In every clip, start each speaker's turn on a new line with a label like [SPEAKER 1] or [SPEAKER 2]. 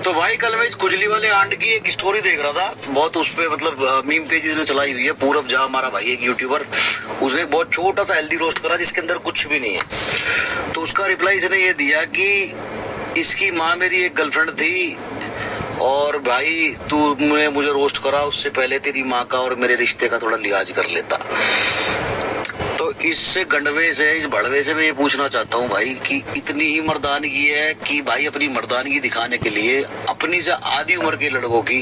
[SPEAKER 1] तो भाई कल मैं इस खुजली वाले आंट की एक स्टोरी देख रहा था, बहुत उस पे मतलब मीम पेजेस में चलाई हुई है। पूरब झा हमारा भाई एक यूट्यूबर, उसने एक बहुत छोटा सा हेल्दी रोस्ट करा जिसके अंदर कुछ भी नहीं है। तो उसका रिप्लाई इसने ये दिया कि इसकी माँ मेरी एक गर्लफ्रेंड थी और भाई तूने मुझे रोस्ट करा, उससे पहले तेरी माँ का और मेरे रिश्ते का थोड़ा लिहाज कर लेता। तो इससे गंडवे से, इस भड़वे से मैं ये पूछना चाहता हूँ भाई कि इतनी ही मर्दानगी है कि भाई अपनी मर्दानगी दिखाने के लिए अपनी से आधी उम्र के लड़कों की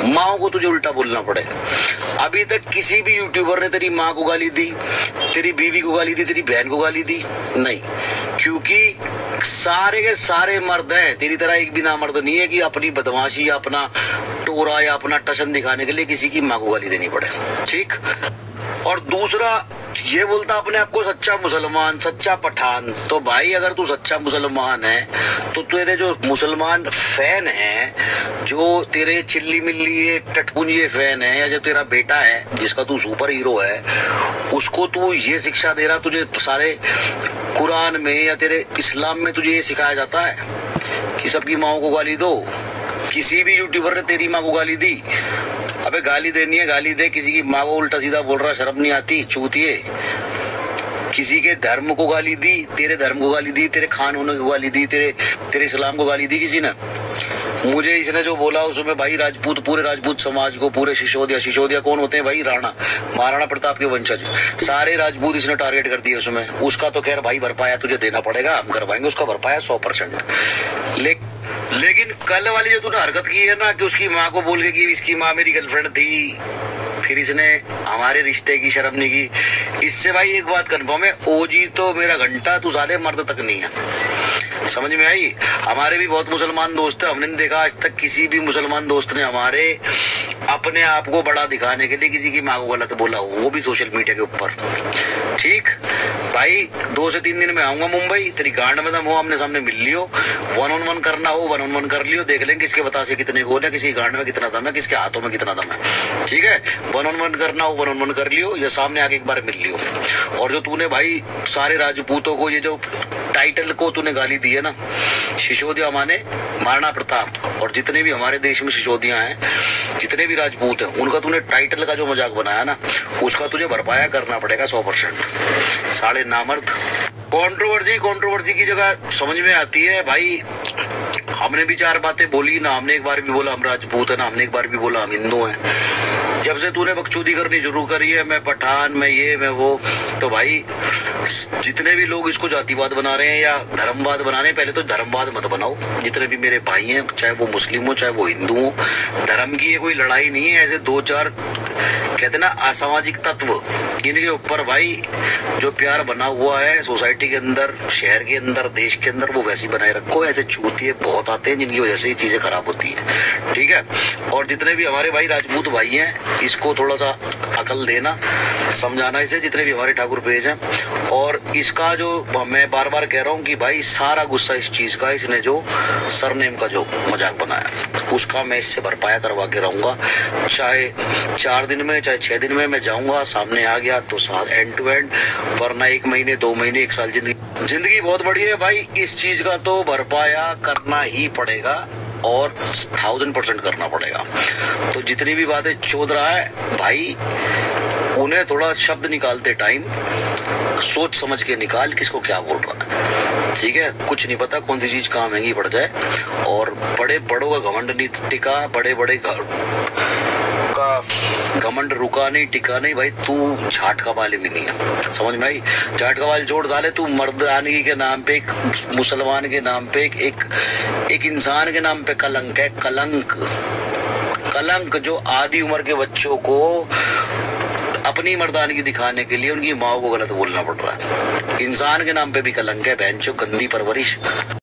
[SPEAKER 1] माँ को तुझे उल्टा बोलना पड़े। अभी तक किसी भी यूट्यूबर ने तेरी माँ को गाली दी, तेरी बीवी को गाली दी, तेरी बहन को गाली दी? नहीं, क्योंकि सारे के सारे मर्द हैं। तेरी तरह एक भी ना मर्द नहीं है कि अपनी बदमाशी या अपना टोरा या अपना टशन दिखाने के लिए किसी की माँ को गाली देनी पड़े। ठीक। और दूसरा ये बोलता अपने आप को सच्चा मुसलमान, सच्चा पठान। तो भाई अगर तू सच्चा मुसलमान है तो तेरे जो मुसलमान फैन हैं, जो तेरे चिल्ली मिल्ली टटपुंजे फैन है, या जो तेरा बेटा है जिसका तू सुपर हीरो है, उसको तू ये शिक्षा दे रहा, तुझे सारे कुरान में या तेरे इस्लाम में तुझे ये सिखाया जाता है कि सबकी माओ को गाली दो। किसी भी यूट्यूबर ने तेरी माँ को गाली दी? अबे गाली देनी है गाली दे। किसी की माँ को उल्टा सीधा बोल रहा, शर्म नहीं आती चूतिए? किसी के धर्म को गाली दी, तेरे धर्म को गाली दी, तेरे खानों को गाली दी, तेरे इस्लाम को गाली दी किसी ने? मुझे इसने जो बोला उसमें भाई राजपूत, पूरे राजपूत समाज को, पूरे सिसोदिया कौन होते हैं भाई? राणा, महाराणा प्रताप के वंशज, सारे राजपूत इसने टारगेट कर दिए उसमें। उसका तो खैर भाई भरपाया तुझे देना पड़ेगा, हम करवाएंगे उसका भरपाया 100%। लेकिन कल वाली जो तूने हरकत की है ना कि उसकी माँ को बोल के कि इसकी माँ मेरी गर्लफ्रेंड थी, फिर इसने हमारे रिश्ते की शर्म नहीं की, इससे भाई एक बात कंफर्म है, ओजी तो मेरा घंटा, तू साले मर्द तक नहीं है। समझ में आई? हमारे भी बहुत मुसलमान दोस्त है, हमने नहीं देखा आज तक किसी भी मुसलमान दोस्त ने हमारे अपने आप को बड़ा दिखाने के लिए किसी की माँ को गलत बोला हो, वो भी सोशल मीडिया के ऊपर। ठीक भाई, 2 से 3 दिन में आऊंगा मुंबई, तेरी गांड में दम हो आमने सामने मिल लियो, 1 on 1 करना हो 1 on 1 कर लियो, देख लेंगे किसके बतासे कितने गोल है, किसी गांड में कितना दम है, किसके हाथों में कितना दम है। ठीक है, 1 on 1 करना हो 1 on 1 कर लियो, या सामने आके एक बार मिल लियो। और जो तूने भाई सारे राजपूतों को, ये जो टाइटल को तूने गाली दी है ना, सिसोदिया माने महाराणा प्रताप, और जितने भी हमारे देश में सिसोदिया हैं, जितने भी राजपूत हैं, उनका तूने टाइटल का जो मजाक बनाया ना, उसका तुझे भरपाया करना पड़ेगा 100%। साले नामर्द। कंट्रोवर्सी की जगह समझ में आती है भाई, हमने भी 4 बातें बोली ना, हमने एक बार भी बोला हम राजपूत है ना, हमने एक बार भी बोला हम हिंदू हैं। जब से तूने बकचोदी करनी शुरू करी है, मैं पठान, मैं ये मैं वो, तो भाई जितने भी लोग इसको जातिवाद बना रहे हैं या धर्मवाद बना रहे हैं, पहले तो धर्मवाद मत बनाओ। जितने भी मेरे भाई हैं, चाहे वो मुस्लिम हो चाहे वो हिंदू हो, धर्म की ये कोई लड़ाई नहीं है। ऐसे 2-4 कहते ना असामाजिक तत्व, इनके ऊपर भाई जो प्यार बना हुआ है सोसाइटी के अंदर, शहर के अंदर, देश के अंदर, वो वैसी बनाए रखो। ऐसे चूतिए बहुत आते हैं जिनकी वजह से ये चीजें खराब होती है। ठीक है, और जितने भी हमारे भाई राजपूत भाई हैं, इसको थोड़ा सा अकल देना, समझाना इसे, जितने भी हमारे ठाकुर पेज हैं। और इसका जो मैं बार बार कह रहा हूँ कि भाई सारा गुस्सा इस चीज का, इसने जो सरनेम का जो मजाक बनाया, उसका मैं इससे भरपाया करवा के रहूंगा। चाहे 4 दिन में, चाहे 6 दिन में मैं जाऊंगा, सामने आ गया तो साथ एंड टू एंड, वरना 1 महीने 2 महीने 1 साल जिंदगी बहुत बड़ी है भाई। इस चीज का तो भरपाया करना ही पड़ेगा और 1000% करना पड़ेगा। तो जितनी भी बातें चोद रहा है भाई, उन्हें थोड़ा शब्द निकालते टाइम सोच समझ के निकाल, किसको क्या बोल रहा है। ठीक है, कुछ नहीं पता कौन सी चीज कहाँ महंगी पड़ जाए। और बड़े बड़ों का घमंड नहीं टिका, बड़े का घमंड रुका नहीं, टिका नहीं भाई। तू झाटका वाले भी नहीं है, समझ में आई? झाटका वाले जोड़ डाले तू, मर्दानगी के नाम पे, एक मुसलमान के नाम पे, एक इंसान के नाम पे कलंक है। कलंक जो आधी उम्र के बच्चों को अपनी मर्दानगी दिखाने के लिए उनकी माँ को गलत बोलना पड़ रहा है। इंसान के नाम पे भी कलंक है, बहनचोद, गंदी परवरिश।